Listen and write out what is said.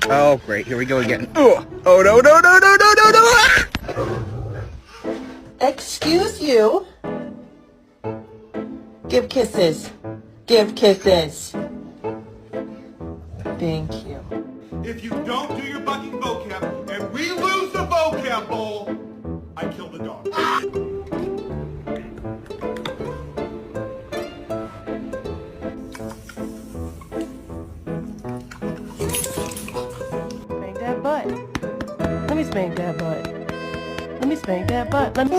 Oh, great. Here we go again. Oh, oh no, no, no, no, no, no, no! Excuse you. Give kisses. Give kisses. Thank you. If you don't do your bucking vocab and we lose the vocab bowl, I kill the dog. Spank that butt. Let me spank that butt. Let me spank that butt. Let me.